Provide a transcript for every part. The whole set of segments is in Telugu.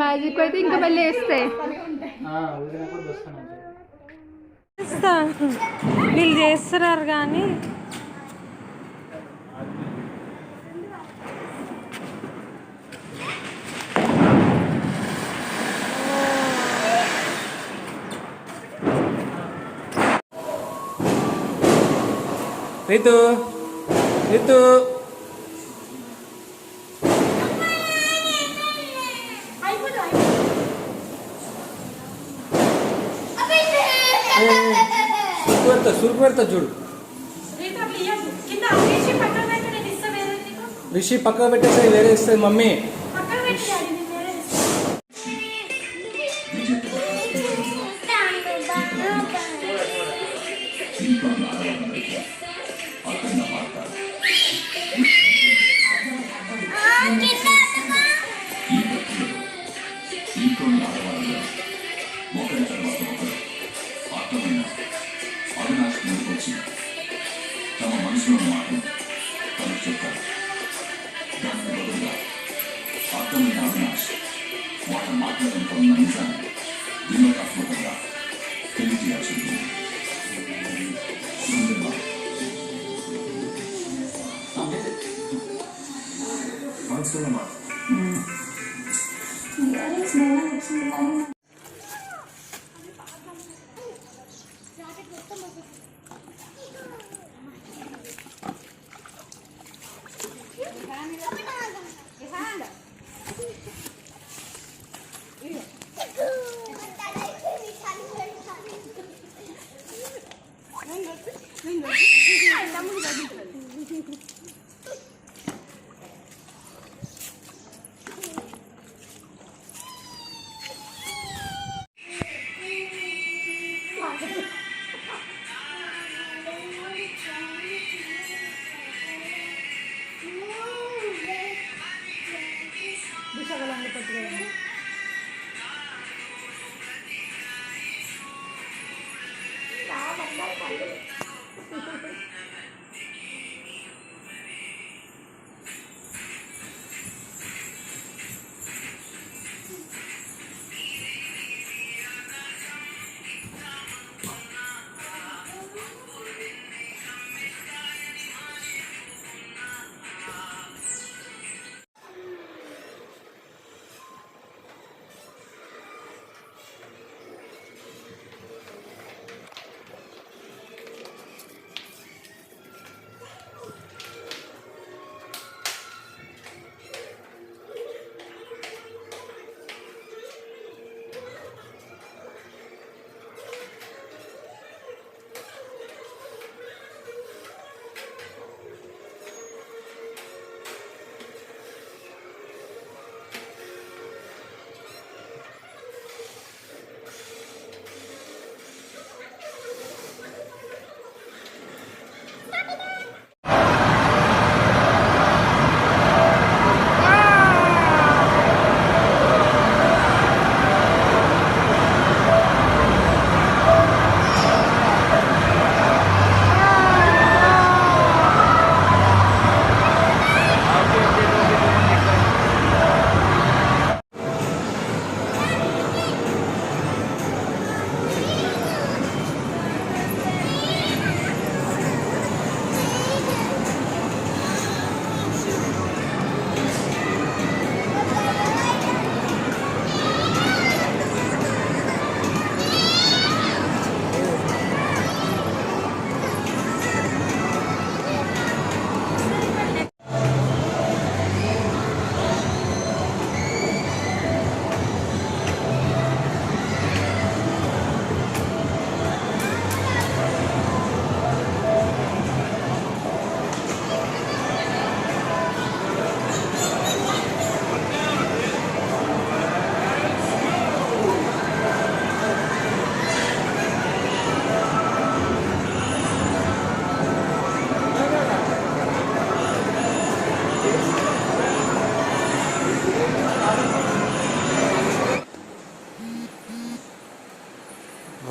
మ్యాజిక్ అయితే ఇంకా మళ్ళీ వేస్తే వీళ్ళు చేస్తున్నారు కానీ రితు రితు సురుకు పెడతా చూడు. రిషి పక్కన పెట్టేసి వేరే ఇస్తుంది మమ్మీ. తమ మనసులో మాటలు తనకు చెప్పారు. దానికి బదులుగా అర్థమైన అవినాష్ వాళ్ళ మాట్లాడడంతో ఉన్న నిజాన్ని వినోదాత్మకంగా తెలియజేయాల్సి ఉంటుంది. మనసులో మాట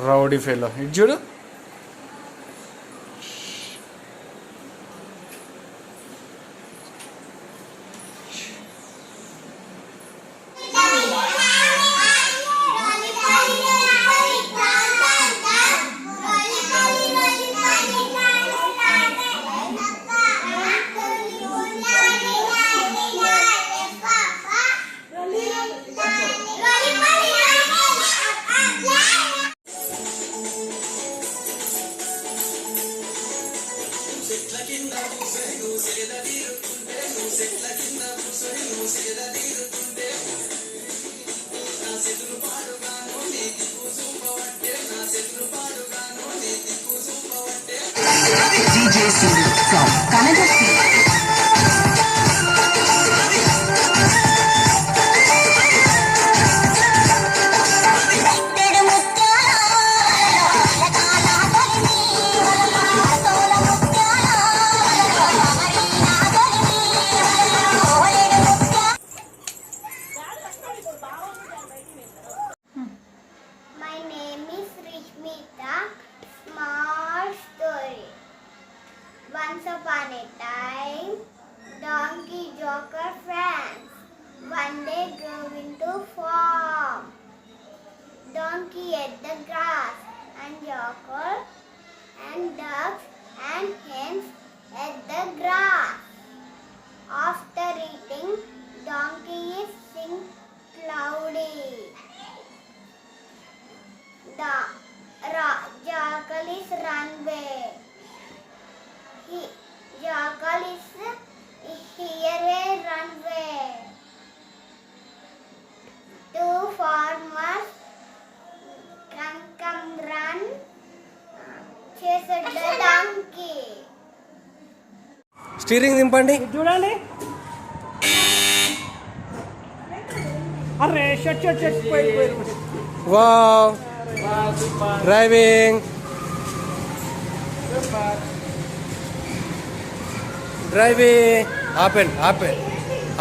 రౌడీ ఫెలో ఇటు చూడు. DJ Sulu from Canada Street. My name is Rishmita. Small story. Once upon a time, donkey joker friends. One day go into farm. Donkey ate the grass and joker and ducks and hens ate the grass. After eating, donkey is sing loudly. The jackal is run away. Jackal is here a runway. Two farmers come run chase the donkey. Steering దింపండి. చూడండి. అరే షట్ పోయి వావ్ డ్రైవింగ్ డ్రైవింగ్ ఆపండి ఆపండి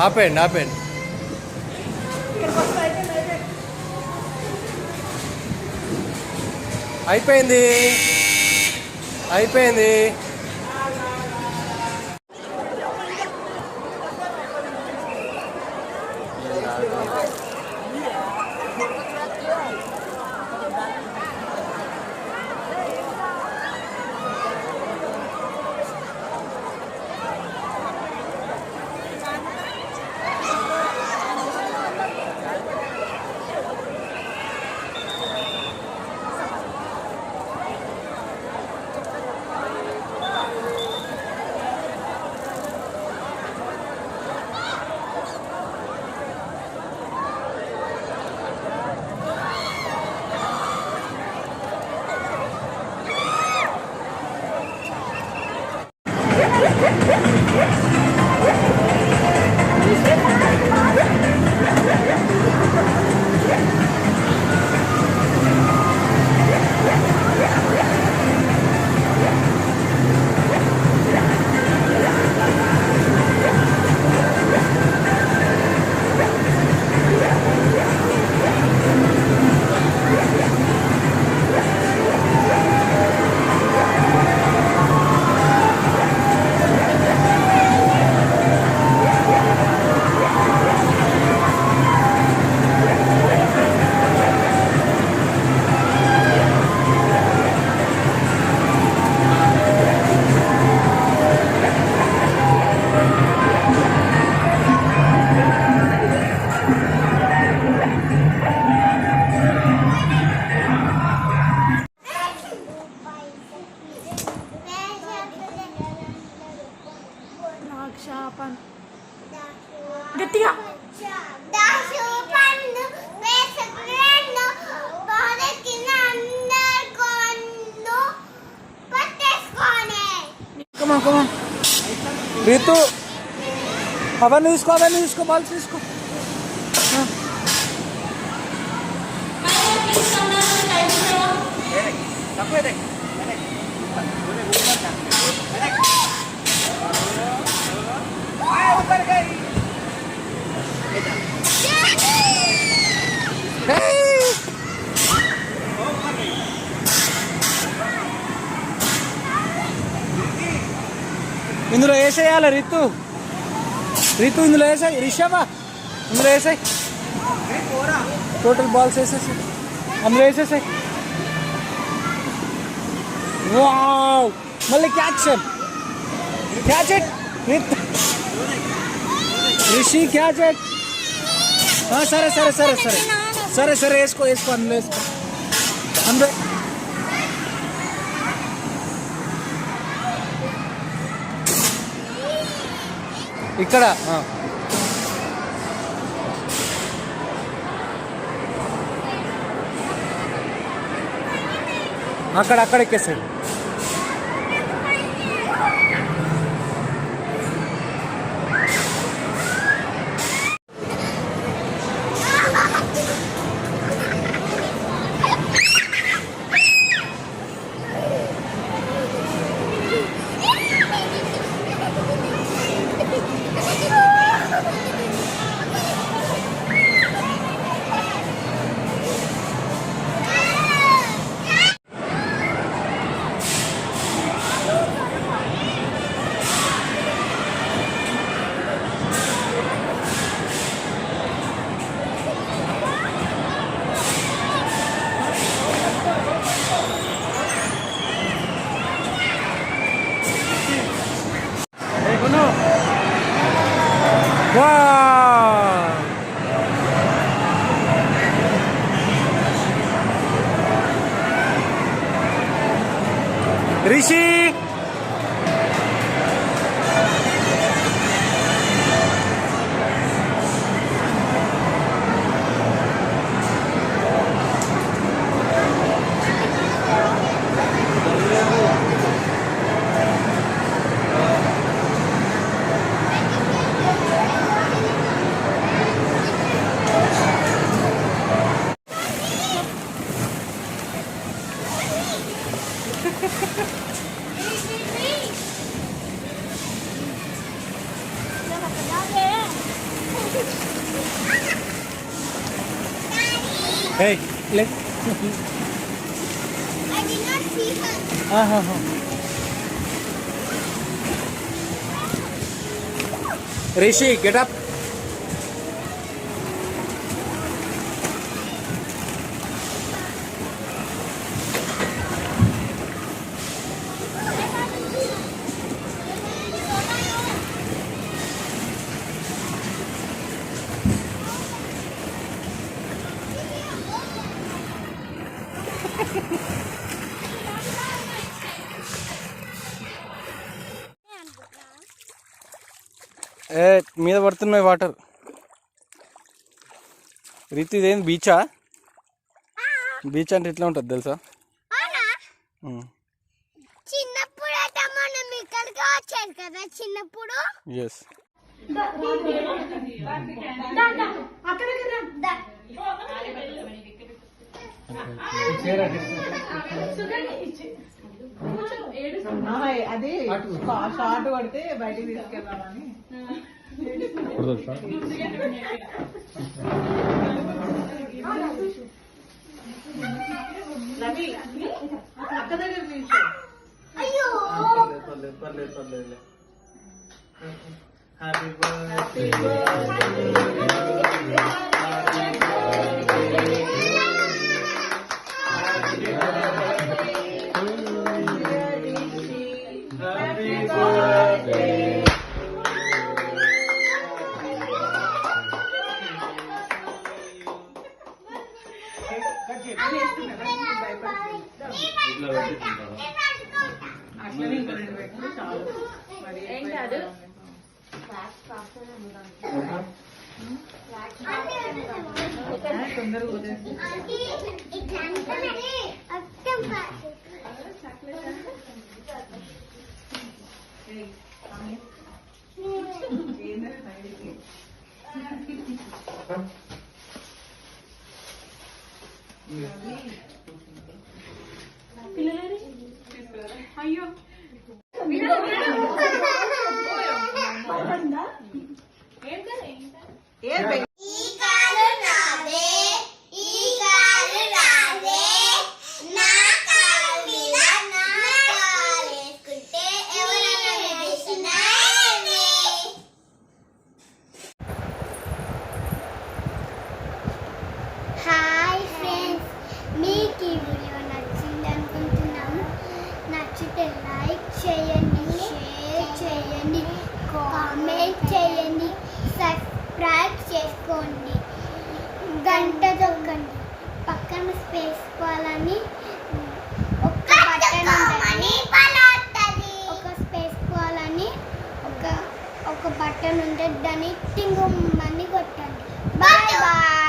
ఆపండి ఆపండి. అయిపోయింది అయిపోయింది. గట్టిగా రీతు అవన్నీ తీసుకో బాల్స్ తీసుకో. ఇందులో వేసేయాలి రితు ఇందులో వేసాయి. రిషభా ఇందులో వేసాయి. టోటల్ బాల్స్ వేసేసాయి అందులో వేసేసాయి. వావ్ మళ్ళీ catch it Rishi catch it. సరే సరే సరే సరే సరే సరే వేసుకో అందులో వేసుకో అందులో. ఇక్కడ అక్కడ ఎక్కేసాడు. రిషి లే I did not see her. Rishi get up. మీద పడుతున్నాయి వాటర్. రీతి ఇదేంది బీచా? బీచ్ అంటే ఎట్లా ఉంటుంది తెలుసా? చిన్నప్పుడు అయితే మనం ఇక్కడికి వచ్చాను కదా చిన్నప్పుడు. ఎస్. అది షార్ట్ పడితే బయటికి తీసుకెళ్ళాలని. అక్క దగ్గర తీసుకో. అయ్యో హ్యాపీ బర్త్డే అట్లనే ఇంకా 2 పెట్టు చాలు. ఏంటి అది? తొందరగా వదిలేసి అయ్యో హాయ్ ఫ్రెండ్స్, మీకు ఈ వీడియో నచ్చింది అనుకుంటున్నాము. నచ్చితే లైక్ చేయండి, షేర్ చేయండి, కామెంట్ చేయండి, సబ్స్క్రైబ్ చేసుకోండి, గంట దొక్కండి. పక్కన స్పేస్ కావాలని ఒక బటన్ ఉంటుంది, ఒక స్పేస్ కావాలని ఒక బటన్ బటన్ ఉంటే దాన్ని టింగు మని కొట్టండి. Bye bye.